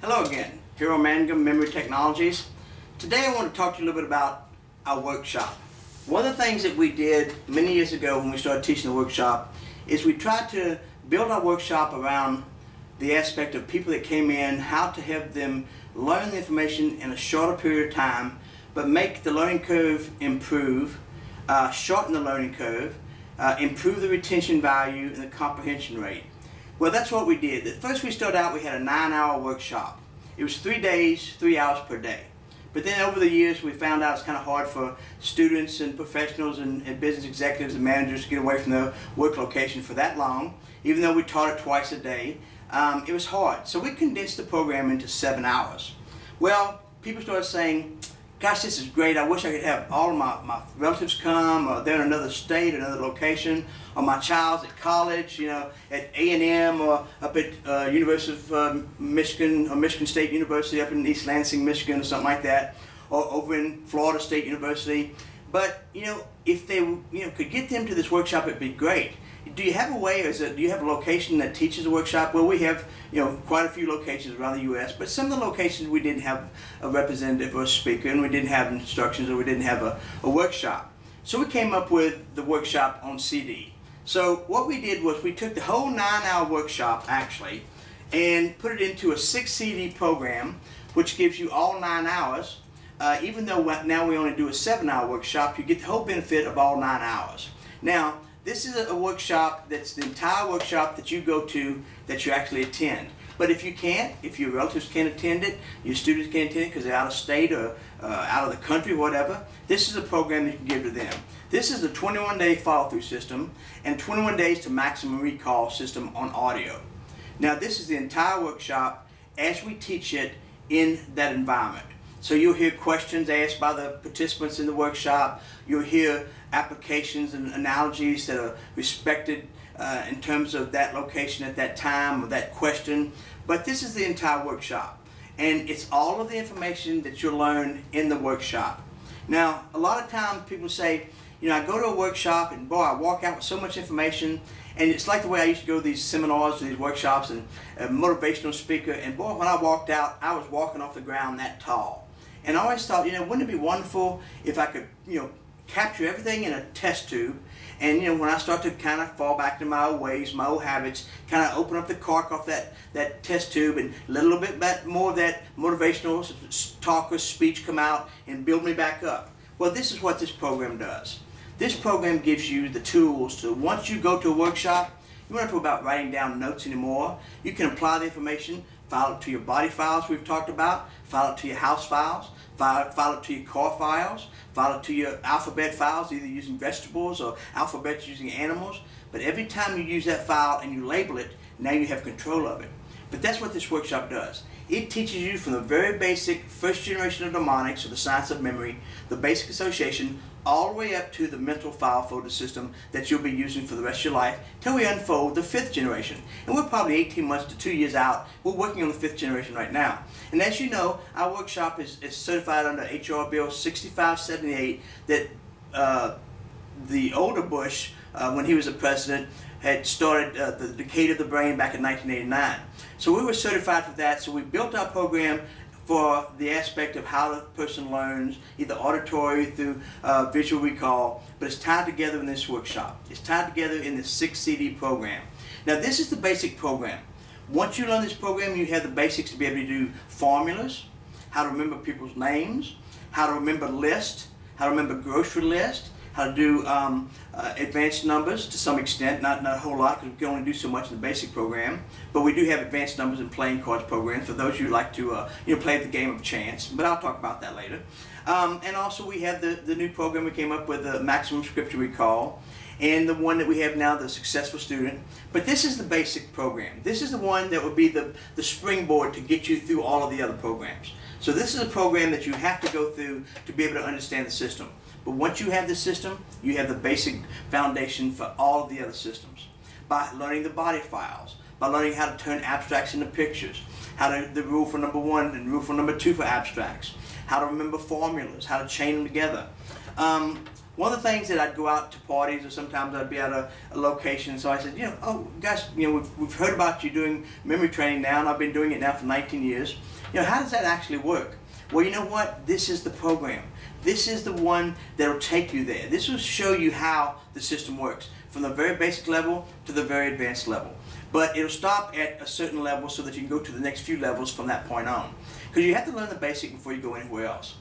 Hello again, here on Mangum Memory Technologies. Today I want to talk to you a little bit about our workshop. One of the things that we did many years ago when we started teaching the workshop is we tried to build our workshop around the aspect of people that came in, how to have them learn the information in a shorter period of time, but make the learning curve improve, shorten the learning curve, improve the retention value and the comprehension rate. Well, that's what we did. At first we started out, we had a 9-hour workshop. It was 3 days, 3 hours per day. But then over the years we found out it's kind of hard for students and professionals and business executives and managers to get away from their work location for that long. Even though we taught it twice a day, it was hard. So we condensed the program into 7 hours. Well, people started saying, gosh, this is great. I wish I could have all of my relatives come, or they're in another state, another location, or my child's at college, you know, at A&M or up at University of Michigan or Michigan State University up in East Lansing, Michigan or something like that, or over in Florida State University. But, you know, if they, could get them to this workshop, it'd be great. Do you have a way, or do you have a location that teaches a workshop? Well, we have, quite a few locations around the U.S., but some of the locations we didn't have a representative or a speaker, and we didn't have instructions, or we didn't have a workshop. So we came up with the workshop on CD. So what we did was we took the whole 9-hour workshop, actually, and put it into a 6 CD program, which gives you all 9 hours. Even though now we only do a 7-hour workshop, you get the whole benefit of all 9 hours. Now, this is a workshop that's the entire workshop that you go to, that you actually attend. But if you can't, if your relatives can't attend it, your students can't attend it because they're out of state or out of the country, whatever, this is a program that you can give to them. This is a 21-day follow-through system and 21 days to maximum recall system on audio. Now, this is the entire workshop as we teach it in that environment. So you'll hear questions asked by the participants in the workshop. You'll hear applications and analogies that are respected in terms of that location at that time or that question. But this is the entire workshop. And it's all of the information that you'll learn in the workshop. Now, a lot of times people say, I go to a workshop and boy, I walk out with so much information. And it's like the way I used to go to these seminars or these workshops and a motivational speaker. And boy, when I walked out, I was walking off the ground that tall. And I always thought, wouldn't it be wonderful if I could, capture everything in a test tube, and when I start to kind of fall back to my old ways, my old habits, kind of open up the cork off that test tube and let a little bit more of that motivational talk or speech come out and build me back up. Well, this is what this program does. This program gives you the tools to, once you go to a workshop, you don't have to worry about writing down notes anymore. You can apply the information, file it to your body files we've talked about, file it to your house files, file it to your core files, file it to your alphabet files, either using vegetables or alphabets using animals. But every time you use that file and you label it, now you have control of it. But that's what this workshop does. It teaches you from the very basic first generation of mnemonics, or the science of memory, the basic association, all the way up to the mental file folder system that you'll be using for the rest of your life till we unfold the 5th generation. And we're probably 18 months to 2 years out. We're working on the 5th generation right now. And as you know, our workshop is certified under HR Bill 6578 that the older Bush, when he was the president, had started the Decade of the Brain back in 1989. So we were certified for that, so we built our program for the aspect of how the person learns, either auditory through visual recall, but it's tied together in this workshop. It's tied together in this 6 CD program. Now, this is the basic program. Once you learn this program, you have the basics to be able to do formulas, how to remember people's names, how to remember lists, how to remember grocery lists, how to do advanced numbers to some extent, not a whole lot because we can only do so much in the basic program, but we do have advanced numbers and playing cards programs for those who like to play the game of chance, but I'll talk about that later. And also we have the new program we came up with, the Maximum Scripture Recall, and the one that we have now, the Successful Student. But this is the basic program. This is the one that would be the springboard to get you through all of the other programs. So this is a program that you have to go through to be able to understand the system. But once you have the system, you have the basic foundation for all of the other systems. By learning the body files, by learning how to turn abstracts into pictures, the rule for number 1 and rule for number 2 for abstracts, how to remember formulas, how to chain them together. one of the things that I'd go out to parties, or sometimes I'd be at a location, so I said, you know, oh gosh, you know, we've heard about you doing memory training now, and I've been doing it now for 19 years. You know, how does that actually work? Well, you know what? This is the program. This is the one that'll take you there. This will show you how the system works, from the very basic level to the very advanced level. But it'll stop at a certain level so that you can go to the next few levels from that point on. Because you have to learn the basic before you go anywhere else.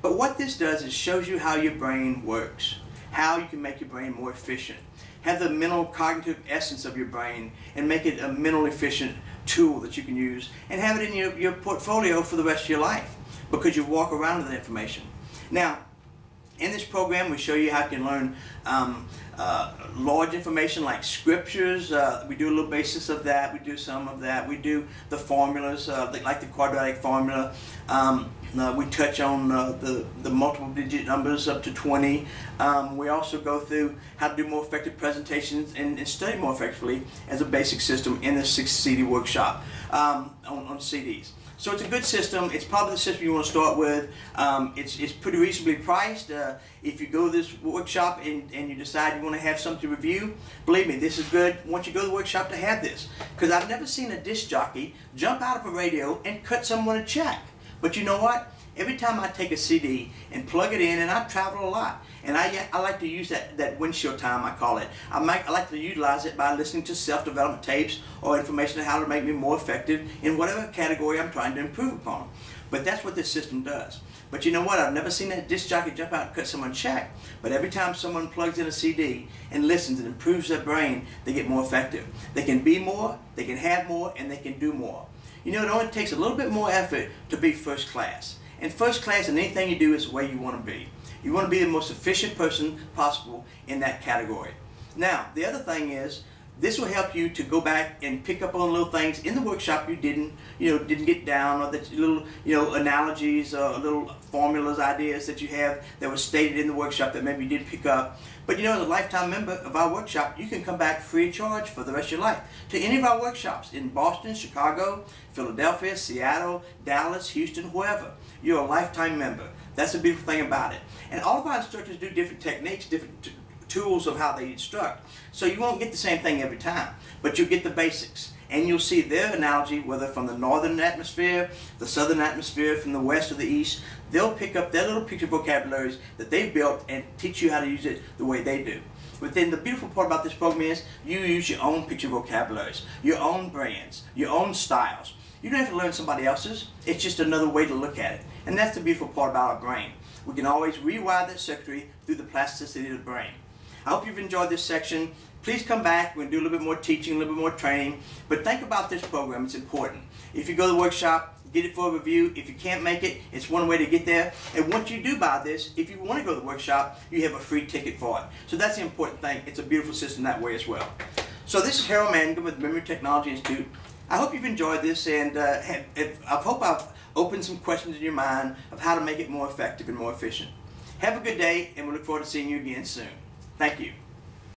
But what this does is shows you how your brain works, how you can make your brain more efficient, have the mental cognitive essence of your brain and make it a mental efficient tool that you can use and have it in your portfolio for the rest of your life, because you walk around with that information. Now, in this program, we show you how you can learn large information like scriptures. We do a little basis of that. We do some of that. We do the formulas, like the quadratic formula. We touch on the multiple digit numbers up to 20. We also go through how to do more effective presentations and study more effectively as a basic system in the 6 CD workshop on CDs. So it's a good system. It's probably the system you want to start with. It's pretty reasonably priced. If you go to this workshop and you decide you want to have something to review, believe me, this is good once you go to the workshop to have this. Because I've never seen a disc jockey jump out of a radio and cut someone a check. But you know what? Every time I take a CD and plug it in, and I travel a lot, and I like to use that windshield time, I call it. I like to utilize it by listening to self-development tapes or information on how to make me more effective in whatever category I'm trying to improve upon. But that's what this system does. But you know what? I've never seen that disc jockey jump out and cut someone a check. But every time someone plugs in a CD and listens and improves their brain, they get more effective. They can be more, they can have more, and they can do more. You know, it only takes a little bit more effort to be first class. And first class in anything you do is the way you want to be. You want to be the most efficient person possible in that category. Now, the other thing is, this will help you to go back and pick up on little things in the workshop you didn't get down, or that little, analogies or little formulas, ideas that you have that were stated in the workshop that maybe you didn't pick up. But as a lifetime member of our workshop, you can come back free of charge for the rest of your life to any of our workshops in Boston, Chicago, Philadelphia, Seattle, Dallas, Houston, wherever. You're a lifetime member. That's the beautiful thing about it. And all of our instructors do different techniques, different tools of how they instruct. So you won't get the same thing every time, but you'll get the basics. And you'll see their analogy, whether from the northern atmosphere, the southern atmosphere, from the west or the east. They'll pick up their little picture vocabularies that they've built and teach you how to use it the way they do. But then the beautiful part about this program is you use your own picture vocabularies, your own brands, your own styles. You don't have to learn somebody else's. It's just another way to look at it. And that's the beautiful part about our brain. We can always rewire that circuitry through the plasticity of the brain. I hope you've enjoyed this section. Please come back. We're going to do a little bit more teaching, a little bit more training. But think about this program. It's important. If you go to the workshop, get it for a review. If you can't make it, it's one way to get there. And once you do buy this, if you want to go to the workshop, you have a free ticket for it. So that's the important thing. It's a beautiful system that way as well. So this is Harold Mangum with the Memory Technology Institute. I hope you've enjoyed this, and I hope I've opened some questions in your mind of how to make it more effective and more efficient. Have a good day, and we look forward to seeing you again soon. Thank you.